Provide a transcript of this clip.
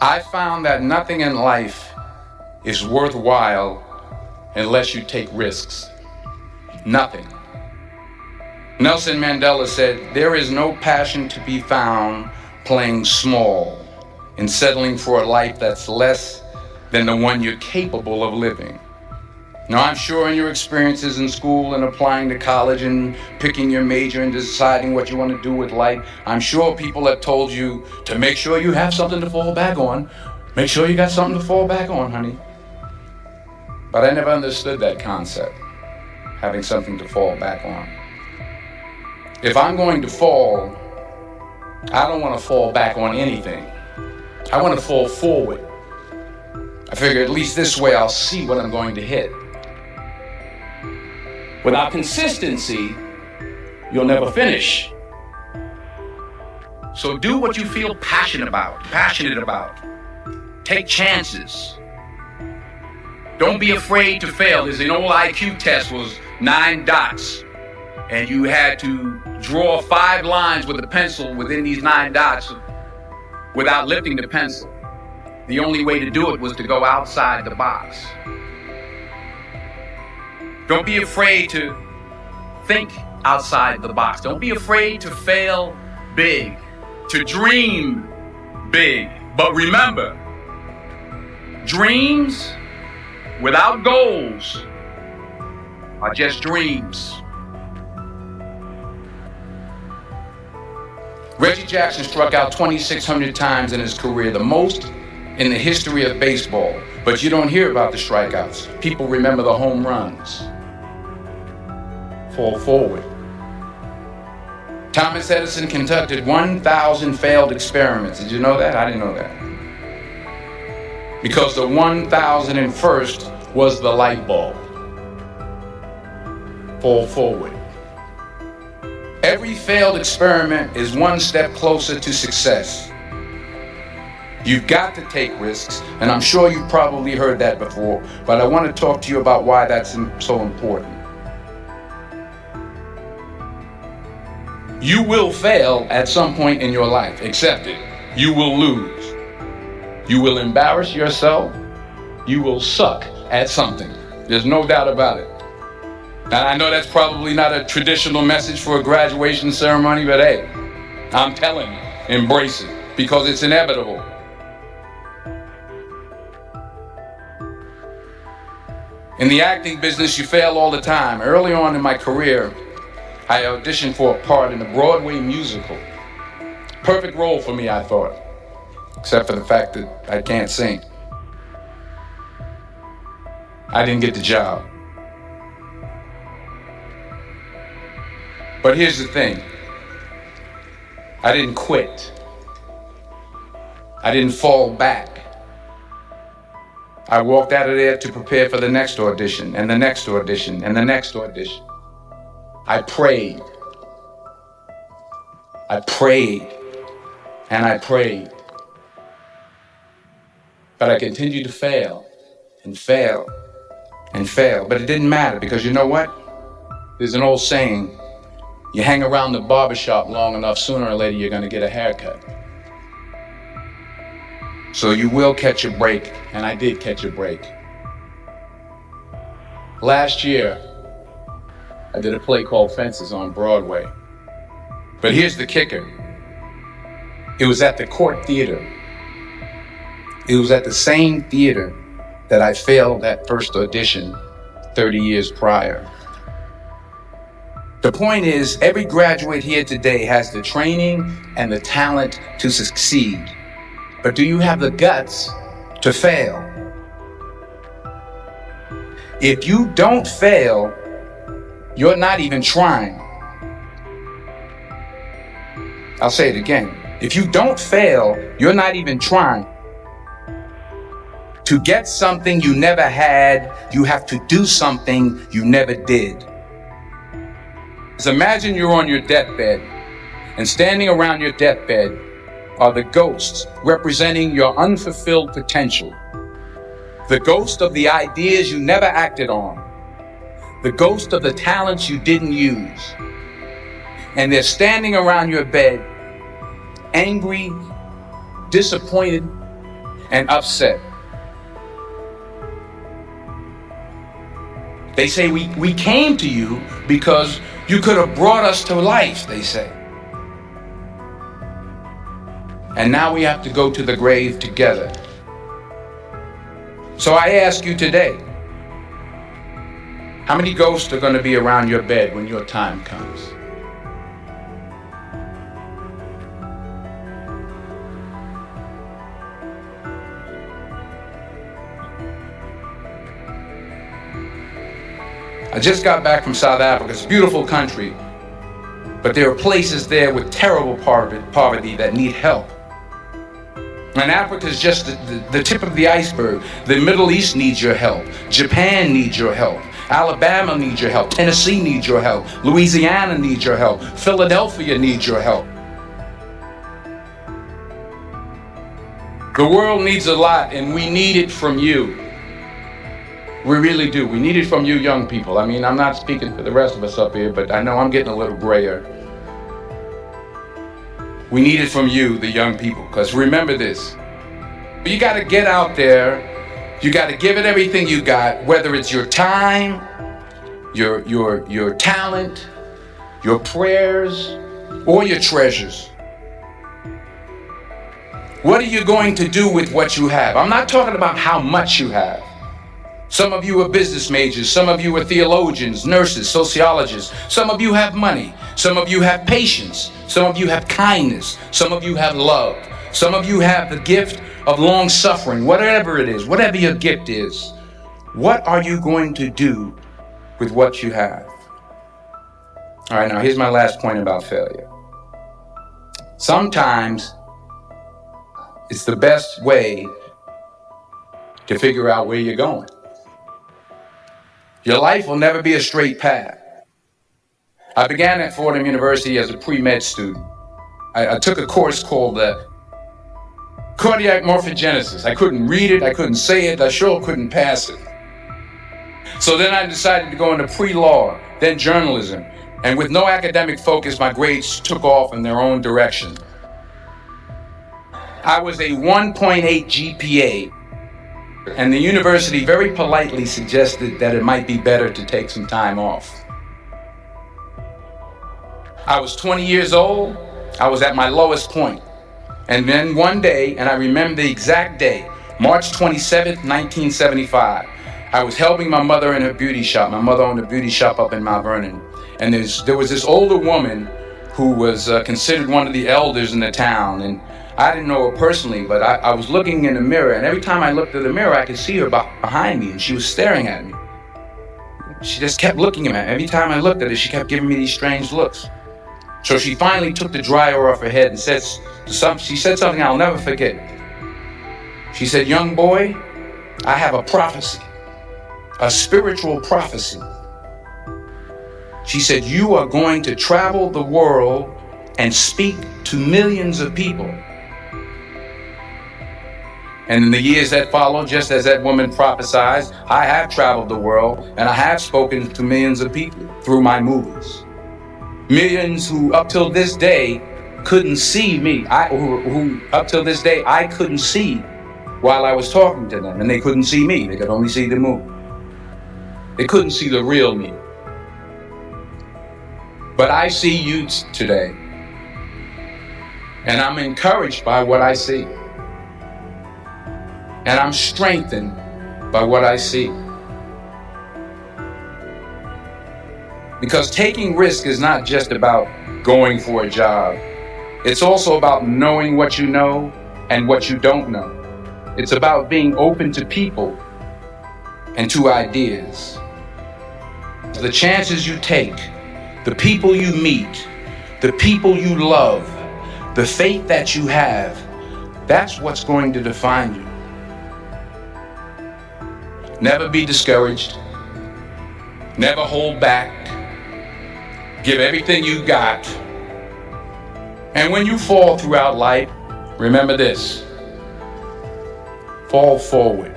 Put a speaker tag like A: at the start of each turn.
A: I found that nothing in life is worthwhile unless you take risks. Nothing. Nelson Mandela said, "There is no passion to be found playing small and settling for a life that's less than the one you're capable of living." Now, I'm sure in your experiences in school and applying to college and picking your major and deciding what you want to do with life, I'm sure people have told you to make sure you have something to fall back on. Make sure you got something to fall back on, honey. But I never understood that concept, having something to fall back on. If I'm going to fall, I don't want to fall back on anything. I want to fall forward. I figure at least this way I'll see what I'm going to hit. Without consistency, you'll never finish. So do what you feel passionate about. Take chances. Don't be afraid to fail. There's an old IQ test, was 9 dots. And you had to draw 5 lines with a pencil within these 9 dots without lifting the pencil. The only way to do it was to go outside the box. Don't be afraid to think outside the box. Don't be afraid to fail big, to dream big. But remember, dreams without goals are just dreams. Reggie Jackson struck out 2,600 times in his career, the most in the history of baseball. But you don't hear about the strikeouts. People remember the home runs. Fall forward. Thomas Edison conducted 1,000 failed experiments. Did you know that? I didn't know that. Because the 1,001st was the light bulb. Fall forward. Every failed experiment is one step closer to success. You've got to take risks, and I'm sure you've probably heard that before, but I want to talk to you about why that's so important. You will fail at some point in your life. Accept it. You will lose. You will embarrass yourself. You will suck at something. There's no doubt about it. And I know that's probably not a traditional message for a graduation ceremony, but hey, I'm telling you, embrace it, because it's inevitable. In the acting business, you fail all the time. Early on in my career, I auditioned for a part in a Broadway musical. Perfect role for me, I thought, except for the fact that I can't sing. I didn't get the job. But here's the thing. I didn't quit. I didn't fall back. I walked out of there to prepare for the next audition, and the next audition, and the next audition. I prayed. I prayed. And I prayed. But I continued to fail and fail and fail. But it didn't matter, because you know what? There's an old saying, you hang around the barbershop long enough, sooner or later you're going to get a haircut. So you will catch a break, and I did catch a break. Last year, I did a play called Fences on Broadway. But here's the kicker. It was at the Court Theater. It was at the same theater that I failed that first audition 30 years prior. The point is, every graduate here today has the training and the talent to succeed. But do you have the guts to fail? If you don't fail, you're not even trying. I'll say it again. If you don't fail, you're not even trying. To get something you never had, you have to do something you never did. So imagine you're on your deathbed, and standing around your deathbed are the ghosts representing your unfulfilled potential. The ghost of the ideas you never acted on. The ghost of the talents you didn't use. And they're standing around your bed, angry, disappointed, and upset. They say we came to you because you could have brought us to life, they say. And now we have to go to the grave together. So I ask you today, how many ghosts are going to be around your bed when your time comes? I just got back from South Africa. It's a beautiful country, but there are places there with terrible poverty that need help. And Africa is just the tip of the iceberg. The Middle East needs your help. Japan needs your help. Alabama needs your help. Tennessee needs your help. Louisiana needs your help. Philadelphia needs your help. The world needs a lot, and we need it from you. We really do. We need it from you young people. I mean, I'm not speaking for the rest of us up here, but I know I'm getting a little grayer. We need it from you, the young people, because remember this. You got to get out there. You got to give it everything you got, whether it's your time, your talent, your prayers, or your treasures. What are you going to do with what you have? I'm not talking about how much you have. Some of you are business majors. Some of you are theologians, nurses, sociologists. Some of you have money. Some of you have patience. Some of you have kindness. Some of you have love. Some of you have the gift of long suffering. Whatever it is, whatever your gift is, what are you going to do with what you have? All right, now here's my last point about failure. Sometimes it's the best way to figure out where you're going. Your life will never be a straight path. I began at Fordham University as a pre-med student. I took a course called cardiac morphogenesis. I couldn't read it, I couldn't say it, I sure couldn't pass it. So then I decided to go into pre-law, then journalism. And with no academic focus, my grades took off in their own direction. I was a 1.8 GPA. And the university very politely suggested that it might be better to take some time off. I was 20 years old. I was at my lowest point. And then one day, and I remember the exact day, March 27th, 1975, I was helping my mother in her beauty shop. My mother owned a beauty shop up in Mount Vernon. And there was this older woman who was considered one of the elders in the town. And I didn't know her personally, but I was looking in the mirror, and every time I looked at the mirror, I could see her behind me, and she was staring at me. She just kept looking at me. Every time I looked at her, she kept giving me these strange looks. So she finally took the dryer off her head and she said something I'll never forget. She said, "Young boy, I have a prophecy, a spiritual prophecy." She said, "You are going to travel the world and speak to millions of people." And in the years that followed, just as that woman prophesied, I have traveled the world and I have spoken to millions of people through my movies. Millions who up till this day couldn't see me. Who up till this day I couldn't see while I was talking to them, and they couldn't see me. They could only see the movie. They couldn't see the real me. But I see you today, and I'm encouraged by what I see. And I'm strengthened by what I see. Because taking risk is not just about going for a job. It's also about knowing what you know and what you don't know. It's about being open to people and to ideas. The chances you take, the people you meet, the people you love, the faith that you have, that's what's going to define you. Never be discouraged. Never hold back. Give everything you got. And when you fall throughout life, remember this: fall forward.